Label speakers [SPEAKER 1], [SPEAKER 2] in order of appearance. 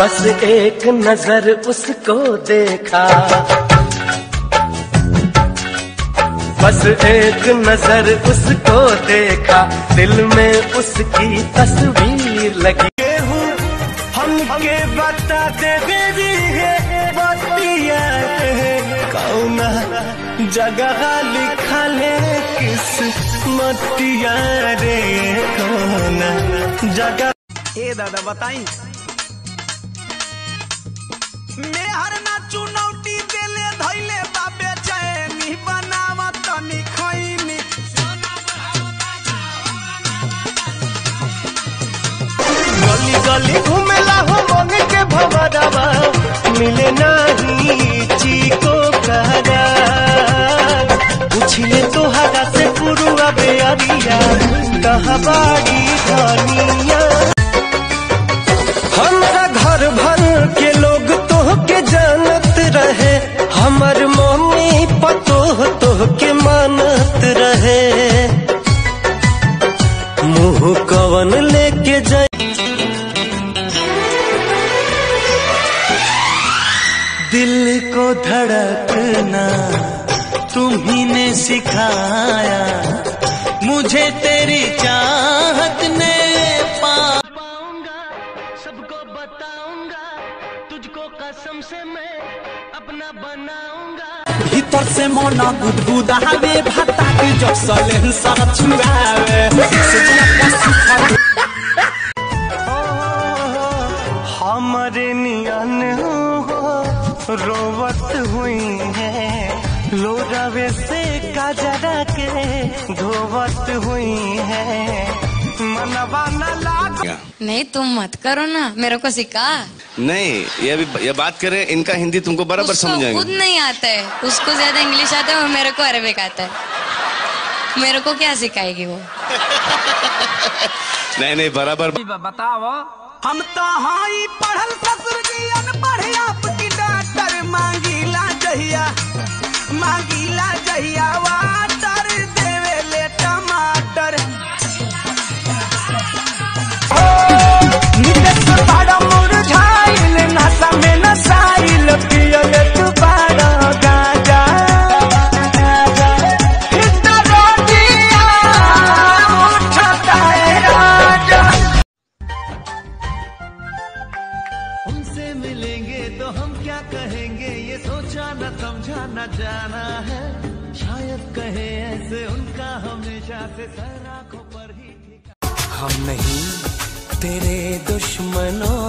[SPEAKER 1] बस एक नजर उसको देखा, बस एक नजर उसको देखा, दिल में उसकी तस्वीर लगी हूँ। हमके बता दे बेबी है बतिया, कौन जगह लिखा ले किस मतिया रे, कौन जगह।
[SPEAKER 2] ए दादा बताई मैं हर ना चुनौती देले धैले बाबे चैनी बनावा तनी खैनी।
[SPEAKER 1] गली गली घूमेला हो मन के भवरवा, मिले नहीं चीको करार। पूछिए तोहरा से पुरुआ बेअरिया, कहाँ बाड़ी धनिया। हमारा घर भर के लोग तोह के जानत रहे, हमर मम्मी पतोह तोह के मानत रहे। मुँह कवन लेके जाए, दिल को धड़कना तुम्ही ने सिखाया, मुझे तेरी चाहत ने पाऊंगा, सबको बताऊंगा, तुझको कसम से मैं अपना बनाऊंगा।
[SPEAKER 2] भीतर से मोना गुदगुदावे भाता के जब सलेन सा छुआवे,
[SPEAKER 1] हमारे नियन रोवत हुई है, लोरावे से काजरा के धोवत हुई है, मनवा न लाग।
[SPEAKER 3] नहीं तुम मत करो ना, मेरे को सिखा।
[SPEAKER 4] नहीं ये बात करें, इनका हिंदी तुमको बराबर समझ आएगा।
[SPEAKER 3] खुद नहीं आता है, उसको ज्यादा इंग्लिश आता है और मेरे को अरबिक आता है। मेरे को क्या सिखाएगी वो?
[SPEAKER 4] नहीं बराबर
[SPEAKER 2] बताओ। हम तो हाई पढ़ल ससुर जी अनपढ़ आपकी डॉक्टर, मांगीला जहिया वाटर देवे ले टमाटर। नित बड़ा मुरझाइल नशा में नसाइल, पियल तू बड़ा गाजा। इतना रोटियां उठता है राजा।
[SPEAKER 1] हमसे मिलेंगे तो हम क्या कहेंगे, ये सोचा न समझा न जाना है, शायद कहे ऐसे उनका हमेशा से सर आंखों पर ही। हम नहीं तेरे दुश्मनों